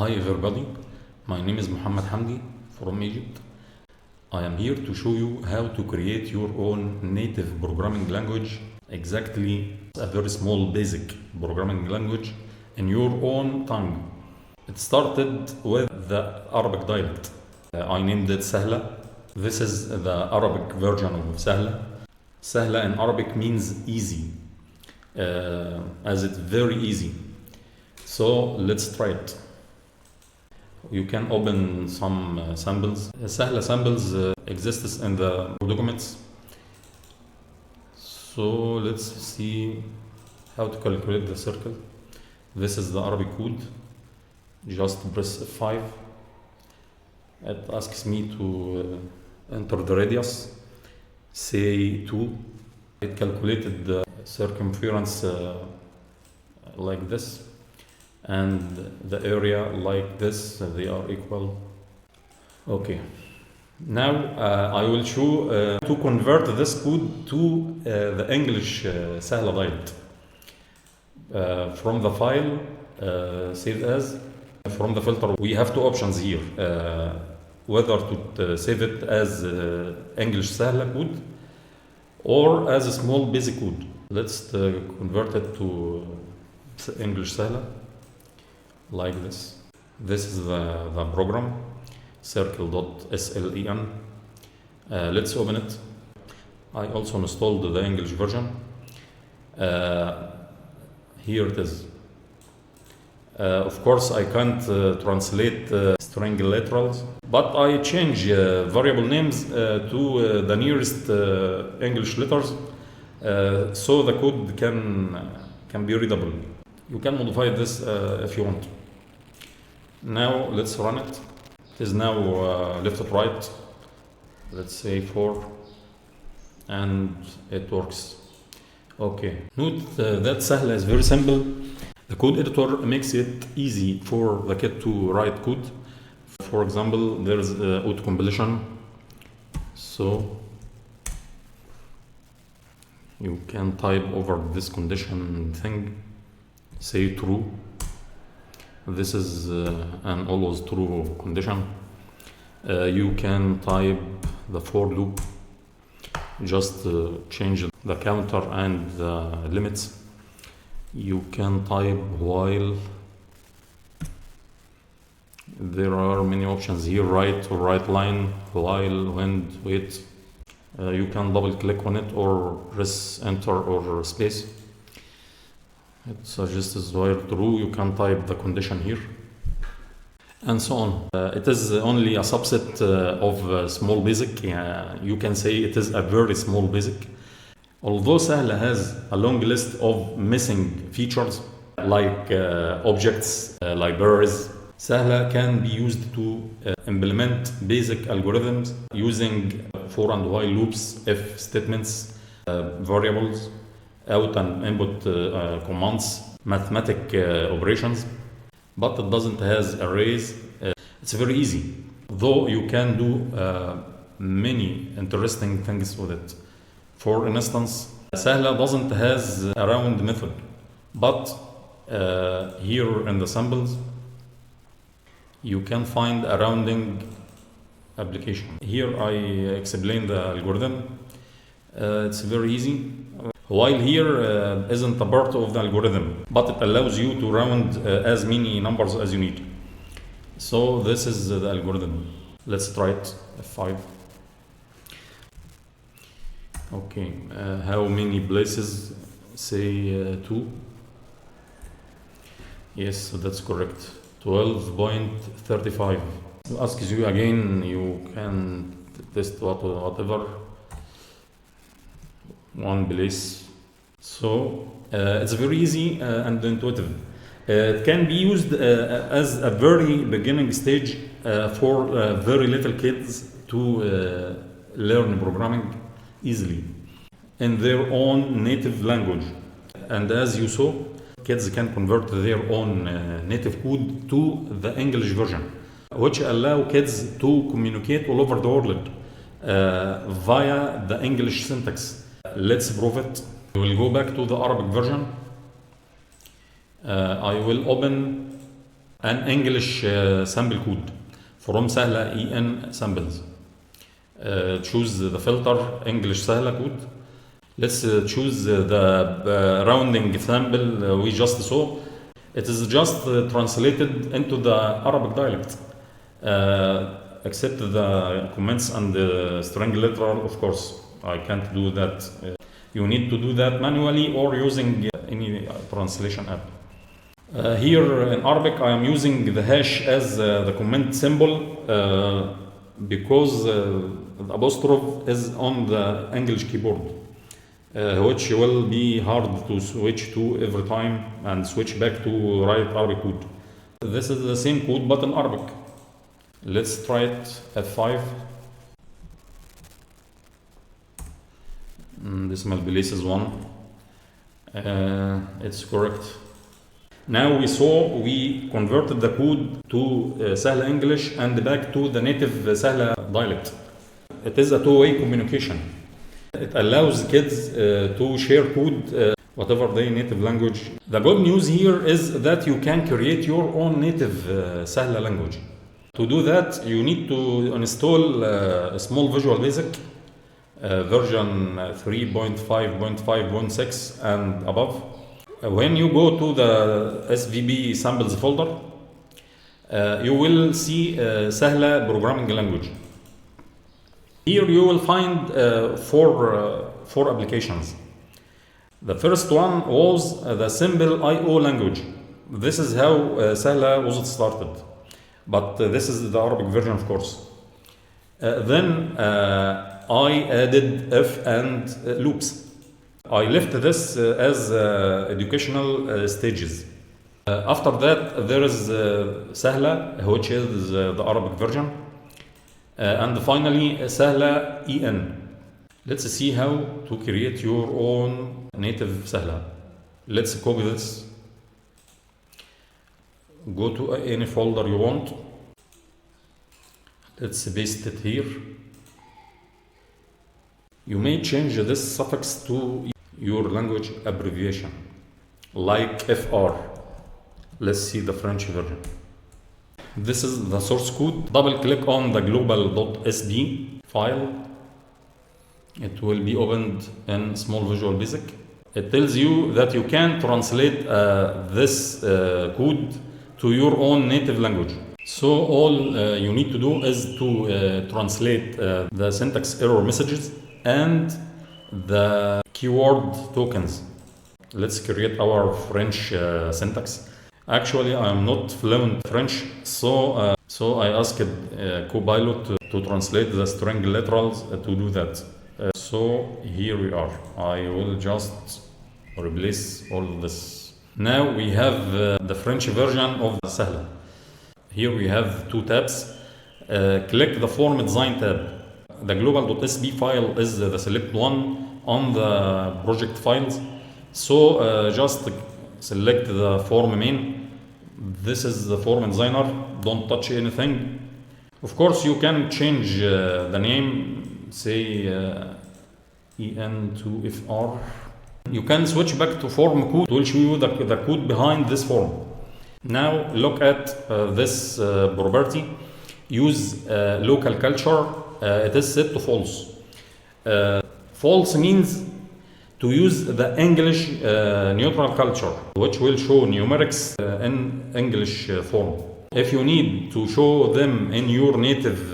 Hi everybody, my name is Muhammad Hamdi from Egypt. I am here to show you how to create your own native programming language, exactly a very small basic programming language in your own tongue. It started with the Arabic dialect. I named it Sahla. This is the Arabic version of Sahla. Sahla in Arabic means easy, as it's very easy. So let's try it. You can open some samples. Sahla samples exists in the documents. So let's see how to calculate the circle. This is the Arabic code. Just press F5. It asks me to enter the radius, say 2. It calculated the circumference like this, and the area like this. They are equal. Okay, now I will show to convert this code to the English Sahla dialect from the file save as. From the filter we have two options here, whether to save it as English Sahla code or as a small basic code. Let's convert it to English Sahla like this. This is the program, circle.slen. Let's open it. I also installed the English version. Here it is. Of course I can't translate string literals, but I change variable names to the nearest English letters, so the code can be readable. You can modify this if you want. Now let's run it. It is now left to right. Let's say 4, and it works. Okay. Note that Sahla is very simple. The code editor makes it easy for the kid to write code. For example, there's auto completion, so you can type over this condition thing, say true. This is an always true condition. You can type the for loop, just change the counter and the limits. You can type while. There are many options here, right or right line, while, when, wait. You can double click on it or press enter or space. It suggests while true. You can type the condition here, and so on. It is only a subset of small basic. You can say it is a very small basic. Although Sahla has a long list of missing features like objects, libraries, Sahla can be used to implement basic algorithms using for and while loops, if statements, variables, out and input commands, mathematic operations, but it doesn't has arrays. It's very easy, though you can do many interesting things with it. For instance, Sahla doesn't has a round method, but here in the samples you can find a rounding application. Here I explain the algorithm. It's very easy. While here isn't a part of the algorithm, but it allows you to round as many numbers as you need. So this is the algorithm. Let's try it. F5. Okay, how many places? Say 2. Yes, that's correct. 12.35. Asks you again, you can test whatever. 1 place. So it's very easy and intuitive. It can be used as a very beginning stage for very little kids to learn programming easily in their own native language. And as you saw, kids can convert their own native code to the English version, which allow kids to communicate all over the world via the English syntax. Let's prove it. We will go back to the Arabic version. I will open an English sample code from Sahla-En samples. Choose the filter English Sahla code. Let's choose the rounding sample we just saw. It is just translated into the Arabic dialect, except the comments and the string literal, of course. I can't do that. You need to do that manually or using any translation app. Here in Arabic, I am using the hash as the comment symbol because the apostrophe is on the English keyboard. Which will be hard to switch to every time and switch back to write Arabic code. This is the same code but in Arabic. Let's try it F5. Decimal places 1. It's correct. Now we converted the code to Sahla English and back to the native Sahla dialect. It is a two-way communication. It allows kids to share code, whatever their native language. The good news here is that you can create your own native Sahla language. To do that, you need to install a small Visual Basic, version 3.5.5.6 and above. When you go to the SVB samples folder, you will see Sahla programming language. Here you will find four applications. The first one was the simple IO language. This is how Sahla was started, but this is the Arabic version, of course. Then I added if and loops. I left this as educational stages. After that, there is Sahla, which is the Arabic version. And finally, Sahla-En. Let's see how to create your own native Sahla. Let's copy this. Go to any folder you want. Let's paste it here. You may change this suffix to your language abbreviation, like FR. Let's see the French version. This is the source code. Double click on the global.sb file. It will be opened in small Visual Basic. It tells you that you can translate this code to your own native language. So all you need to do is to translate the syntax error messages and the keyword tokens. Let's create our French syntax. Actually, I am not fluent French, so I asked Copilot to translate the string literals to do that. So here we are. I will just replace all of this. Now we have the French version of Sahla. Here we have two tabs. Click the Form Design tab. The global.sb file is the select one on the project files. So just select the form main. This is the form designer. Don't touch anything. Of course, you can change the name, say EN to FR. You can switch back to form code. It will show you the code behind this form. Now look at this property. Use local culture. It is set to false. False means to use the English neutral culture, which will show numerics in English form. If you need to show them in your native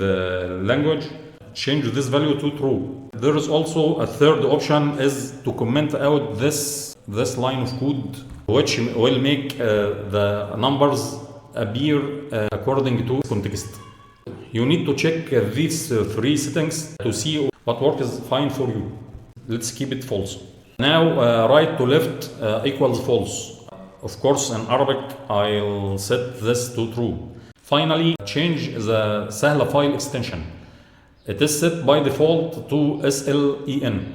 language, change this value to true. There is also a third option, is to comment out this line of code, which will make the numbers appear according to context. You need to check these three settings to see what works fine for you. Let's keep it false. Now right to left equals false. Of course, in Arabic, I'll set this to true. Finally, change the Sahla file extension. It is set by default to SLEN.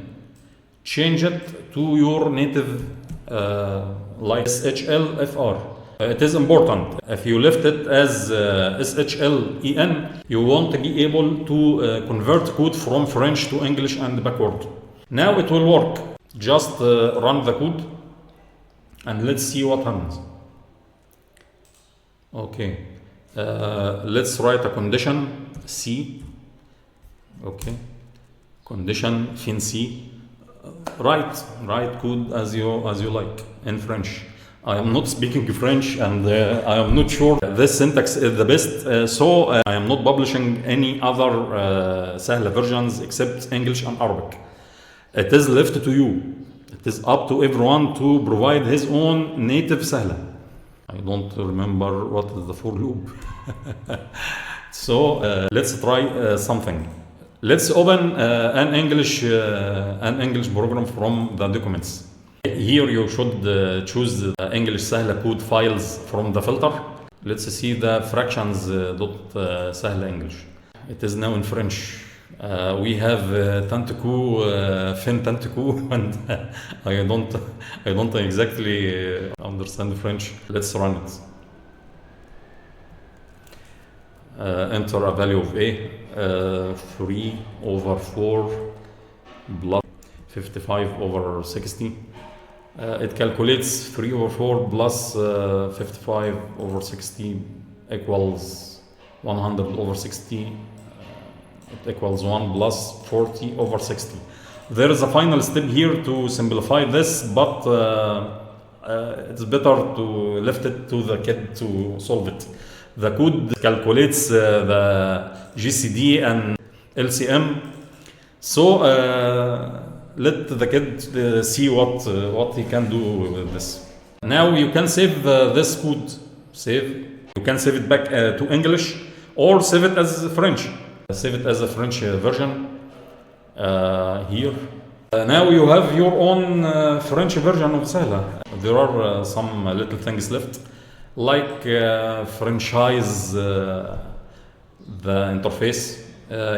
Change it to your native like SHLFR. It is important. If you left it as SHLEN, you won't be able to convert code from French to English and backward. Now it will work. Just run the code and let's see what happens. Okay. Let's write a condition C. Okay. Condition fin C. Write code as you like in French. I am not speaking French, and I am not sure this syntax is the best, so I am not publishing any other Sahla versions except English and Arabic. It is left to you. It is up to everyone to provide his own native Sahla. I don't remember what is the for loop. So let's try something. Let's open an English program from the documents. Here you should choose the English Sahla code files from the filter. Let's see the fractions.sahla English. It is now in French. We have Tantiku, Fin Tantiku, and I don't exactly understand French. Let's run it. Enter a value of A, 3/4 plus 55/60. It calculates 3/4 plus 55/60 equals 100/60. It equals 1 plus 40/60. There is a final step here to simplify this, but it's better to leave it to the kid to solve it. The code calculates the GCD and LCM. So let the kid see what he can do with this. Now you can save this code. You can save it back to English or save it as French. Save it as a French version here. Now you have your own French version of Sahla. There are some little things left, like franchise the interface.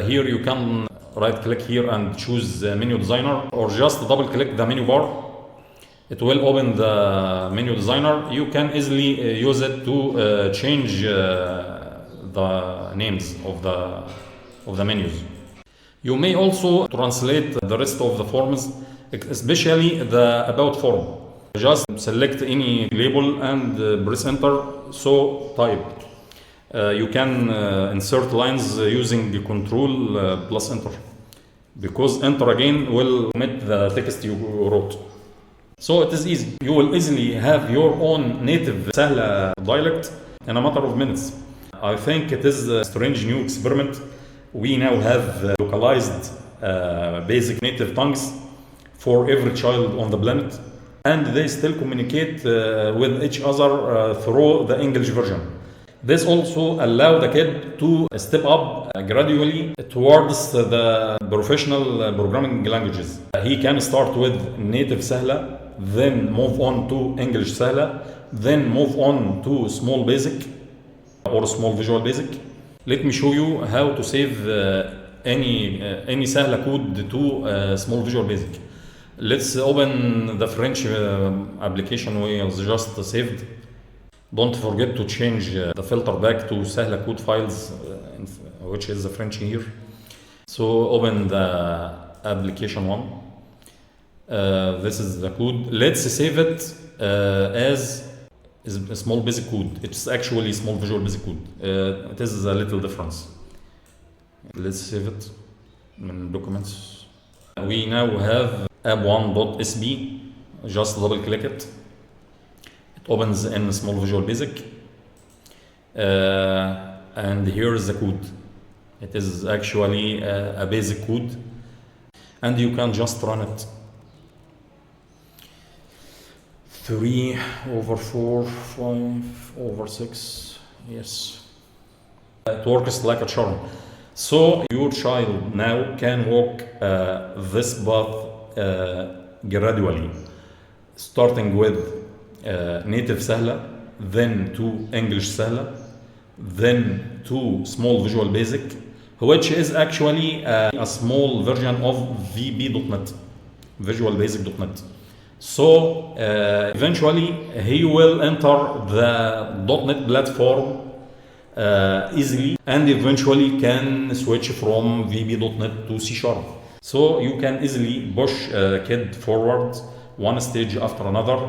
Here you can right click here and choose menu designer, or just double click the menu bar. It will open the menu designer. You can easily use it to change the names of the menus. You may also translate the rest of the forms, especially the about form. Just select any label and press enter, so type. You can insert lines using the control plus enter, because enter again will omit the text you wrote. So it is easy. You will easily have your own native Sahla dialect in a matter of minutes. I think it is a strange new experiment. We now have localized basic native tongues for every child on the planet, and they still communicate with each other through the English version. This also allows the kid to step up gradually towards the professional programming languages. He can start with native Sahla, then move on to English Sahla, then move on to small basic or small visual basic. Let me show you how to save any Sahla code to small visual basic. Let's open the French application we just saved. Don't forget to change the filter back to Sahla code files, which is the French here. So open the application one. This is the code. Let's save it as a small basic code. It's actually small visual basic code. It is a little difference. Let's save it in documents. We now have app1.sb. Just double click it. It opens in small visual basic. And here is the code. It is actually a basic code, and you can just run it. 3/4, 5/6, yes. It works like a charm. So your child now can walk this path gradually, starting with native Sahla, then to English Sahla, then to small visual basic, which is actually a small version of VB.NET, Visual Basic.NET. So eventually he will enter the .NET platform easily, and eventually can switch from VB.NET to C#. So you can easily push a kid forward one stage after another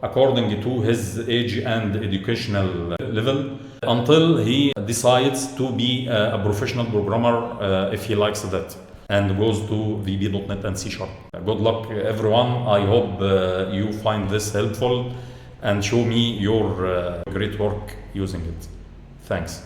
according to his age and educational level. until he decides to be a professional programmer if he likes that and goes to VB.NET and C#. Good luck everyone. I hope you find this helpful and show me your great work using it. Thanks.